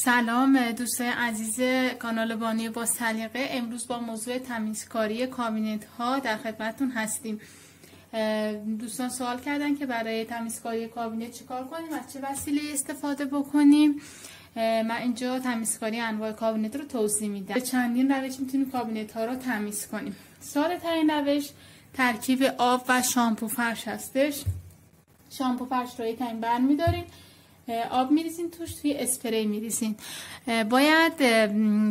سلام دوستان عزیز کانال بانی با سلیقه. امروز با موضوع تمیزکاری کابینت ها در خدمتتون هستیم. دوستان سوال کردن که برای تمیزکاری کابینت چیکار کنیم، از چه وسیله استفاده بکنیم. من اینجا تمیزکاری انواع کابینت رو توضیح میدم. به چندین روش میتونیم کابینت ها رو تمیز کنیم. ساده ترین روش ترکیب آب و شامپو فرش هستش. شامپو فرش رو یکم برمی‌دارین، آب میریزین توش، توی اسپری میریزین. باید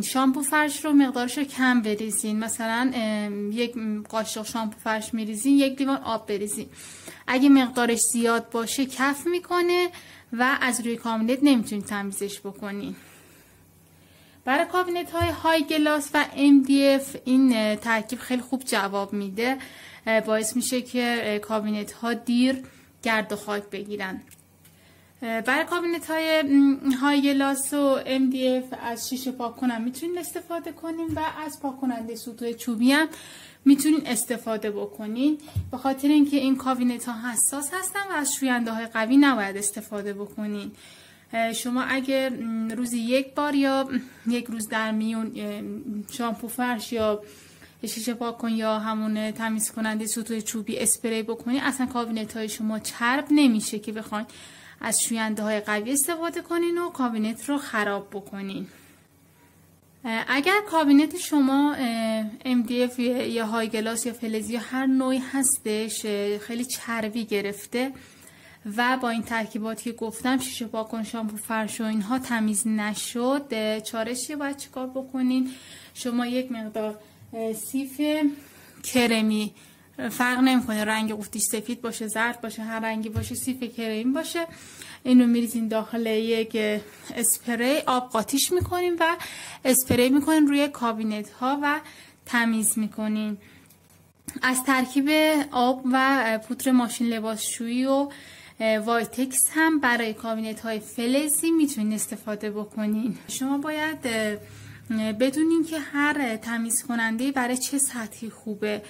شامپو فرش رو مقدارش رو کم بریزین. مثلا یک قاشق شامپو فرش میریزین، یک لیوان آب بریزین. اگه مقدارش زیاد باشه کف میکنه و از روی کابینت نمیتونید تمیزش بکنین. برای کابینت های های گلاس و MDF این ترکیب خیلی خوب جواب میده، باعث میشه که کابینت ها دیر گرد و خاک بگیرن. برای کابینت های گلاس و MDF از شیشه پاک کنن میتونین استفاده کنین و از پاک کننده سطوح چوبی هم میتونین استفاده بکنین، به خاطر اینکه این کابینت ها حساس هستن و از شوینده های قوی نباید استفاده بکنین. شما اگر روزی یک بار یا یک روز در میون شامپو فرش یا شیشه پاک کن یا همون تمیز کننده سطوح چوبی اسپری بکنین، اصلا کابینت های شما چرب نمیشه که بخواین از شوینده های قوی استفاده کنین و کابینت رو خراب بکنین. اگر کابینت شما MDF یا های گلاس یا فلزی یا هر نوعی هستش خیلی چربی گرفته و با این ترکیباتی که گفتم شیشه پاک کن، شامپو فرش و اینها تمیز نشد، چارشی باید چیکار بکنین؟ شما یک مقدار سیف کرمی، فرق نمیکنه رنگ قوطیش سفید باشه، زرد باشه، هر رنگی باشه، سیف کرمی باشه، اینو میریزین داخل یک اسپری، آب قاطیش میکنین و اسپری میکنین روی کابینت ها و تمیز میکنین. از ترکیب آب و پودر ماشین لباسشویی و وایتکس هم برای کابینت های فلزی میتونین استفاده بکنین. شما باید بدونین که هر تمیز کننده برای چه سطحی خوبه.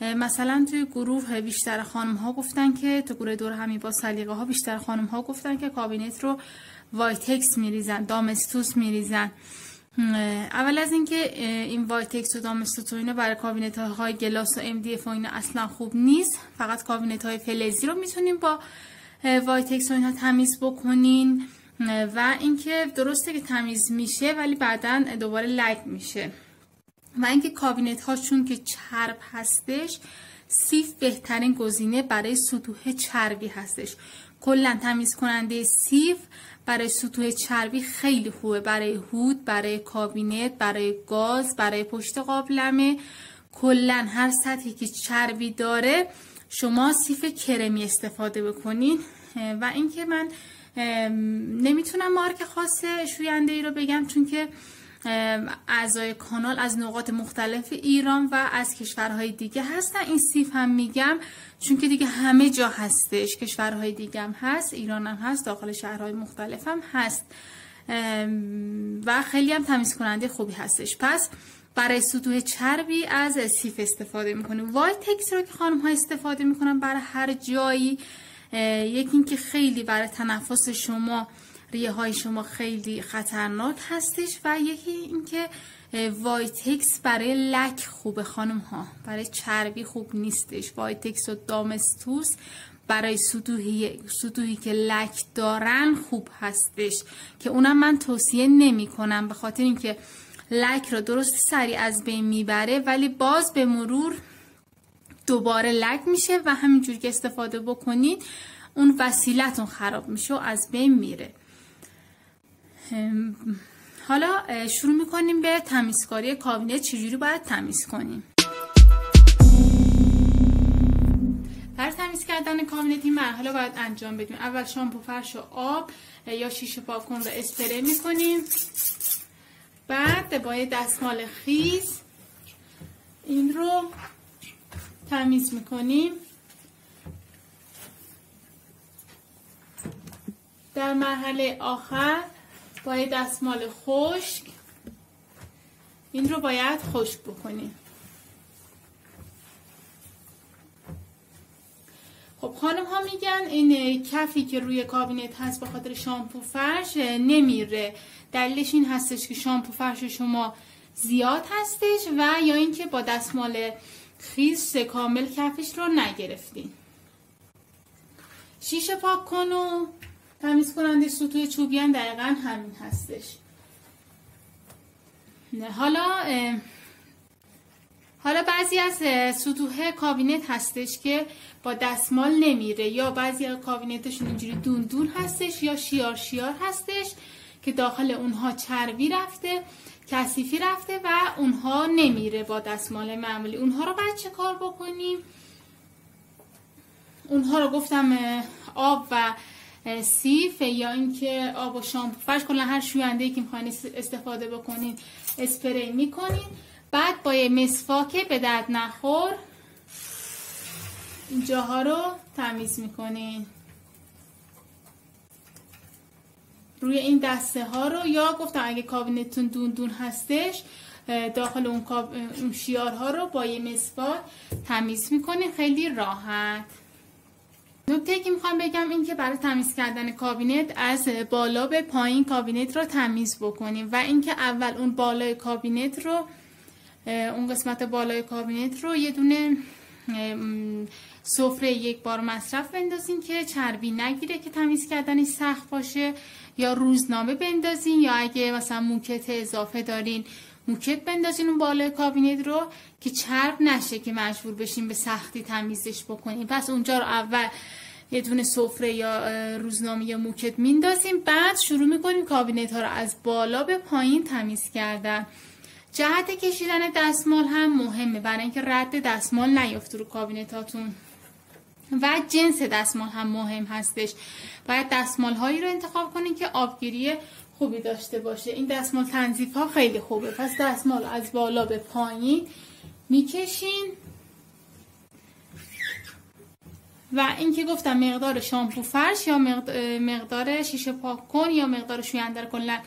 مثلا توی گروه بیشتر خانم ها گفتن که تو گروه دور همی با سلیقه ها بیشتر خانم ها گفتن که کابینت رو وایتکس میریزن، دامستوس میریزن. اول از اینکه این وایتکس و دامستوس و اینا برای کابینت های گلاس و MDF و اینا اصلا خوب نیست. فقط کابینت های فلزی رو میتونیم با وایتکس و اینا تمیز بکنین و اینکه درسته که تمیز میشه ولی بعداً دوباره لگ میشه. و اینکه کابینت ها چون که چرب هستش، سیف بهترین گزینه برای سطوح چربی هستش. کلا تمیز کننده سیف برای سطوح چربی خیلی خوبه، برای هود، برای کابینت، برای گاز، برای پشت قابلمه، کلا هر سطحی که چربی داره شما سیف کرمی استفاده بکنین. و اینکه من نمیتونم مارک خاص شوینده ای رو بگم چون که اعضای کانال از نقاط مختلف ایران و از کشورهای دیگه هستن. این سیف هم میگم چون که دیگه همه جا هستش، کشورهای دیگه هم هست، ایران هم هست، داخل شهرهای مختلف هم هست و خیلی هم تمیز کننده خوبی هستش. پس برای سطوح چربی از سیف استفاده میکنیم. وایتکس رو که خانم ها استفاده میکنن برای هر جایی، یکی این که خیلی برای تنفس شما، ریه های شما خیلی خطرناک هستش و یکی این که وایتکس برای لک خوبه خانم ها، برای چربی خوب نیستش. وایتکس و دامستوس برای سطوحی که لک دارن خوب هستش که اونم من توصیه نمی کنم، به خاطر اینکه لک رو درست سریع از بین میبره ولی باز به مرور دوباره لک میشه و همینجور که استفاده بکنید اون وسیلتون خراب میشه و از بین میره. حالا شروع میکنیم به تمیزکاری کابینت. چجوری باید تمیز کنیم؟ برای تمیز کردن کابینت این مرحله باید انجام بدیم. اول شامپو فرش و آب یا شیشه پاک کن رو اسپری میکنیم، بعد با دستمال خیس این رو تمیز میکنیم. در مرحله آخر با دستمال خشک این رو باید خشک بکنیم. خب خانم ها میگن این کفی که روی کابینت هست به خاطر شامپو فرش نمیره. دلیلش این هستش که شامپو فرش شما زیاد هستش و یا اینکه با دستمال خیس کامل کفش رو نگرفتین. شیشه پاک کن و تمیز کننده سطوح چوبی هم دقیقا همین هستش. حالا بعضی از سطوح کابینت هستش که با دستمال نمیره، یا بعضی از کابینتشون اینجوری دون دون هستش یا شیار شیار هستش که داخل اونها چربی رفته، کثیفی رفته و اونها نمیره با دستمال معمولی. اونها رو باید چه کار بکنیم؟ اونها رو گفتم آب و سیف یا اینکه آب و شامپو فرش، کلا هر شوینده‌ای که می‌خواید استفاده بکنین اسپری می‌کنین. بعد با یه مسواک به درد نخور اینجاها رو تمیز می‌کنین، روی این دسته ها رو، یا گفتم اگه کابینتتون دون دون هستش داخل اون شیارها رو با یه مسواک تمیز می‌کنین خیلی راحت. نکته که میخوام بگم این که برای تمیز کردن کابینت از بالا به پایین کابینت رو تمیز بکنیم و اینکه اول اون بالای کابینت رو، اون قسمت بالای کابینت رو یه دونه سفره یک بار مصرف بندازین که چربی نگیره که تمیز کردنش سخت باشه، یا روزنامه بندازین، یا اگه مثلا موکت اضافه دارین موکت بندازین اون بالای کابینت رو که چرب نشه که مجبور بشین به سختی تمیزش بکنین. پس اونجا رو اول یه دونه سفره یا روزنامه یا موکت میندازیم، بعد شروع میکنیم کابینت ها رو از بالا به پایین تمیز کردن. جهت کشیدن دستمال هم مهمه برای اینکه رد دستمال نیفته رو کابینت هاتون، و جنس دستمال هم مهم هستش. باید دستمال هایی رو انتخاب کنین که آبگیری خوبی داشته باشه. این دستمال تنظیف ها خیلی خوبه. پس دستمال از بالا به پایین میکشین و اینکه گفتم مقدار شامپو فرش یا مقدار شیشه پاک کن یا مقدار شوینده رو کلا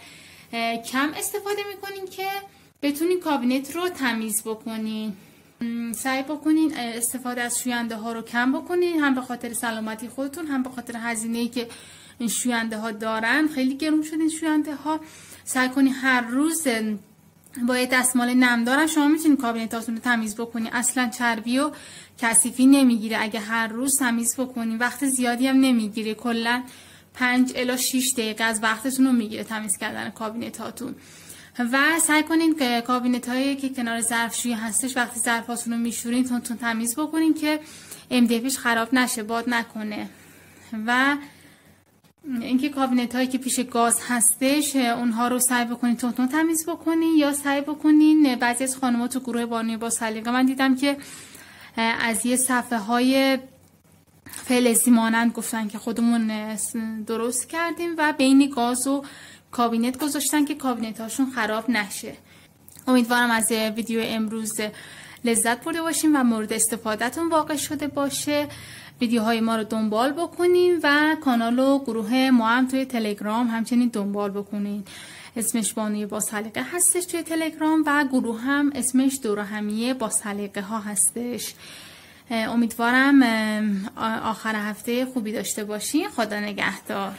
کم استفاده میکنین که بتونین کابینت رو تمیز بکنین. سعی بکنین استفاده از شوینده ها رو کم بکنین، هم به خاطر سلامتی خودتون هم به خاطر هزینه‌ای که این شوینده ها دارن. خیلی گرون شده این شوینده ها. سعی کنین هر روز با یه دستمال نمدار شما میتونین کابینتاتون رو تمیز بکنین. اصلا چربی و کثیفی نمیگیره اگه هر روز تمیز بکنین. وقت زیادی هم نمیگیره، کلا 5 الی 6 دقیقه از وقتتون رو میگیره تمیز کردن کابینتاتون. و سعی کنین که کابینت هایی که کنار ظرفشویی هستش وقتی ظرفاتون رو میشورین تون تمیز بکنین که MDFش خراب نشه، باد نکنه. و اینکه کابینت هایی که پیش گاز هستش اونها رو سعی بکنین تون تمیز بکنین، یا سعی بکنین، بعضی از خانم‌ها تو گروه بانوی با سلیقه من دیدم که از یه صفحه های فلزی مانند گفتن که خودمون درست کردیم و بین گاز و کابینت گذاشتن که کابینت هاشون خراب نشه. امیدوارم از ویدیو امروز لذت برده باشیم و مورد استفادهتون واقع شده باشه. ویدیوهای ما رو دنبال بکنین و کانال و گروه ما هم توی تلگرام همچنین دنبال بکنین. اسمش بانوی با سلیقه هستش توی تلگرام و گروه هم اسمش دوره همیه با سلیقه ها هستش. امیدوارم آخر هفته خوبی داشته باشین. خدا نگهدار.